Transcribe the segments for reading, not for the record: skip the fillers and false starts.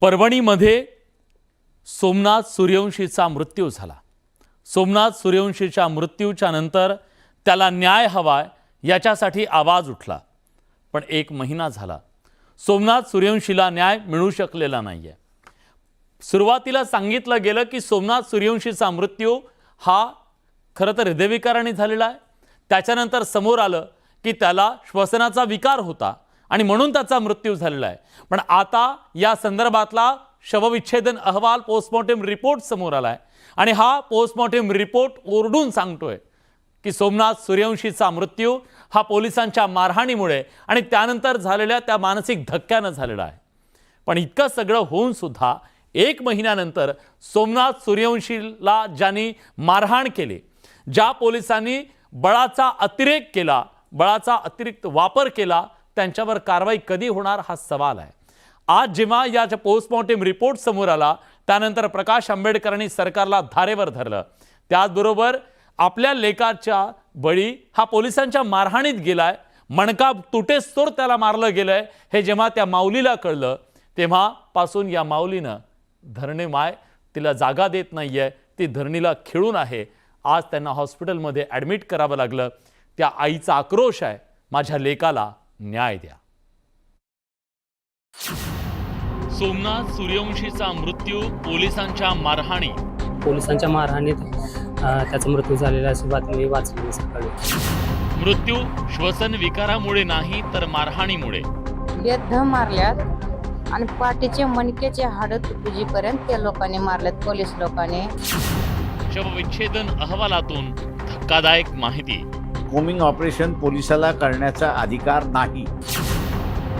परभणीमध्ये सोमनाथ सूर्यवंशीचा मृत्यू झाला। सोमनाथ सूर्यवंशीच्या मृत्यूच्या नंतर त्याला न्याय हवाय याच्यासाठी आवाज उठला, पण 1 महिना झाला सोमनाथ सूर्यवंशीला न्याय मिळू शकलेला नाहीये। सुरुवातीला सांगितलं गेलं की सोमनाथ सूर्यवंशीचा मृत्यू हा खरं तर हृदयविकाराने झालेला आहे। त्याच्यानंतर समोर आलं की त्याला श्वसनाचा विकार होता आणि म्हणून त्याचा मृत्यू झालेला आहे। पण आता या संदर्भातला शवविच्छेदन अहवाल पोस्टमॉर्टम रिपोर्ट समोर आलाय आणि हा पोस्टमॉर्टम रिपोर्ट ओरडून सांगतोय की सोमनाथ सूर्यवंशीचा मृत्यू हा पोलिसांच्या मारहाणीमुळे आणि त्यानंतर झालेल्या त्या मानसिक धक्क्याने झालेला आहे। पण इतकं सगळं होऊन सुद्धा 1 महिन्यानंतर सोमनाथ सूर्यवंशीला ज्यांनी मारहाण केली, ज्या पोलिसांनी बळाचा अतिरेक केला, बळाचा अतिरिक्त वापर केला, त्यांच्यावर कारवाई कधी होणार हा सवाल आहे। आज जेव्हा याचा पोस्टमॉर्टम रिपोर्ट समोर आला त्यानंतर प्रकाश आंबेडकरांनी सरकारला धारेवर धरलं। त्याचबरोबर आपल्या लेकाच्या बळी हा पोलिसांच्या मारहाणीत गेलाय, मणका तुटेस्तोर त्याला मारलं गेलंय हे जेव्हा त्या माऊलीला कळलं तेव्हापासून या माऊलीनं धरणे माय तिला जागा देत नाहीये, ती धरणीला खिळून आहे। आज त्यांना हॉस्पिटलमध्ये ॲडमिट करावं लागलं। त्या आईचा आक्रोश आहे, माझ्या लेकाला न्याय द्या। सोमनाथ सूर्यवंशीचा मृत्यू पोलिसांच्या मारहाणीत त्याचा मृत्यू झालेला अशी बातमी वाचली सकाळी। मृत्यू श्वसन विकारामुळे नाही तर मारहाणीमुळे। बेदम मारल्यात आणि पाठीचे मणक्याचे हाडं तुटूजीपर्यंत त्या लोकांनी मारल्यात, पोलीस लोकांनी। शवविच्छेदन अहवालातून धक्कादायक माहिती। कोमिंग ऑपरेशन पोलिसाला करण्याचा अधिकार नाही।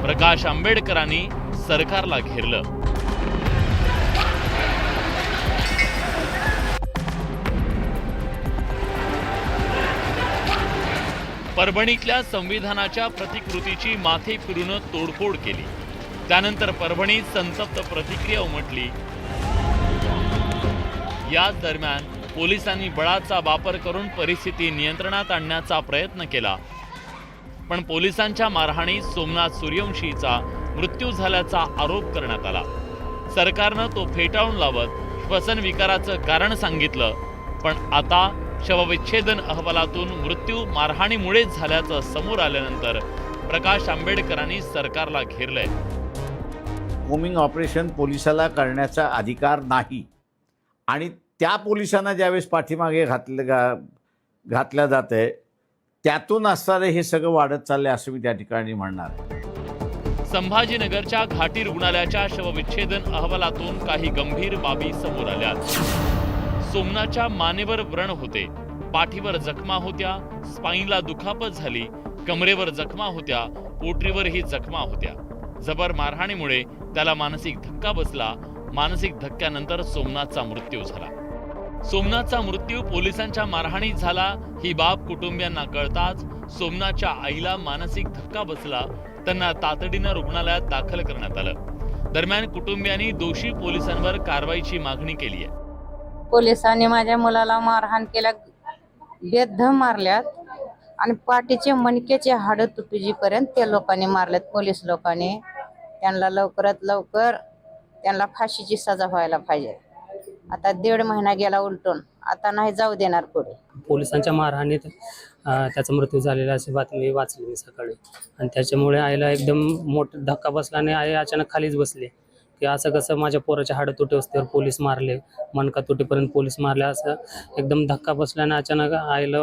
प्रकाश आंबेडकरांनी सरकारला घेरलं। परभणीतल्या संविधानाच्या प्रतिकृतीची माथे फिरून तोडफोड केली। त्यानंतर परभणीत संतप्त प्रतिक्रिया उमटली। याच दरम्यान पोलिसांनी बळाचा वापर करून परिस्थिती नियंत्रणात आणण्याचा प्रयत्न केला, पण पोलिसांच्या मारहाणीत सोमनाथ सूर्यवंशीचा मृत्यू झाल्याचा आरोप करण्यात आला। सरकारनं तो फेटाळून लावत श्वसन विकाराचं कारण सांगितलं, पण आता शवविच्छेदन अहवालातून मृत्यू मारहाणीमुळेच झाल्याचं समोर आल्यानंतर प्रकाश आंबेडकरांनी सरकारला घेरलंय। कोमिंग ऑपरेशन पोलिसाला करण्याचा अधिकार नाही आणि त्या पोलिसांना ज्यावेळेस पाठीमागे घातल्या जात आहे त्यातून असणारे हे सगळं वाढत चाललंय असं मी त्या ठिकाणी म्हणणार। संभाजीनगरच्या घाटी रुग्णालयाच्या शवविच्छेदन अहवालातून काही गंभीर बाबी समोर आल्या। सोमनाथच्या मानेवर व्रण होते, पाठीवर जखमा होत्या, स्पाईनला दुखापत झाली, कमरेवर जखमा होत्या, पोटरीवरही जखमा होत्या। जबर मारहाणीमुळे त्याला मानसिक धक्का बसला। मानसिक धक्क्यानंतर सोमनाथचा मृत्यू झाला। सोमनाथचा मृत्यू पोलिसांच्या मारहाणीत झाला ही बाब कुटुंबियांना कळताच सोमनाथच्या आईला मानसिक धक्का बसला। त्यांना तातडीनं रुग्णालयात दाखल करण्यात आलं। दरम्यान कुटुंबियांनी दोषी पोलिसांवर कारवाईची मागणी केली आहे। पोलिसांनी माझ्या मुलाला मारहाण केल्या, बेदम मारल्यात आणि पाठीचे मणक्याचे हाडं तुटूजीपर्यंत त्या लोकांनी मारल्यात, पोलीस लोकांनी। त्यांना लवकरात लवकर त्यांना फाशीची सजा व्हायला पाहिजे। आता 1.5 महिना गेला उलटून, आता नाही जाऊ देणार पुढे। पोलिसांच्या मारहाणीत त्याचा मृत्यू झालेला अशी बातमी वाचली मी सकाळी आणि त्याच्यामुळे आईला एकदम मोठा धक्का बसला आणि आई अचानक खालीच बसली की असं कसं माझ्या पोराच्या हाडं तुटेस्तोवर पोलीस मारले, मणका तुटेपर्यंत पोलीस मारले, असं एकदम धक्का बसल्याने अचानक आईला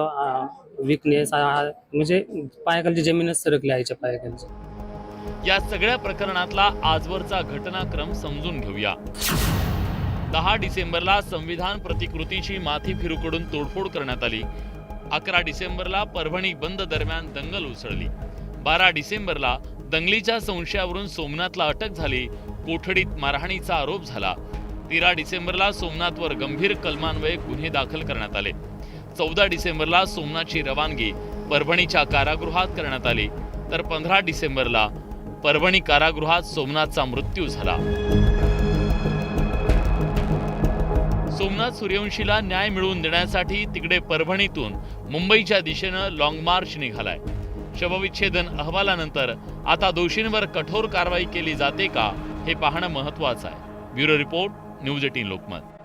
विकनेस म्हणजे पायाखालची जमीनच सरकली आईच्या पायाखालची। या सगळ्या प्रकरणातला आजवरचा घटनाक्रम समजून घेऊया। 10 डिसेंबरला संविधान प्रतिकृतीची माथी फिरूकडून तोडफोड करण्यात आली। 11 डिसेंबरला परभणी बंद दरम्यान दंगल उसळली। 12 डिसेंबरला दंगलीच्या संशयावरून सोमनाथला अटक झाली, कोठडीत मारहाणीचा आरोप झाला। 13 डिसेंबरला सोमनाथवर गंभीर कलमान्वये गुन्हे दाखल करण्यात आले। 14 डिसेंबरला सोमनाथची रवानगी परभणीच्या कारागृहात करण्यात आली, तर 15 डिसेंबरला परभणी कारागृहात सोमनाथचा मृत्यू झाला। सोमनाथ सूर्यवंशीला न्याय मिळवून देण्यासाठी तिकडे परभणीतून मुंबईच्या दिशेनं लॉंग मार्च निघालाय। शवविच्छेदन अहवालानंतर आता दोषींवर कठोर कारवाई केली जाते का हे पाहणं महत्त्वाचं आहे. Bureau report, news 18 Lokmat.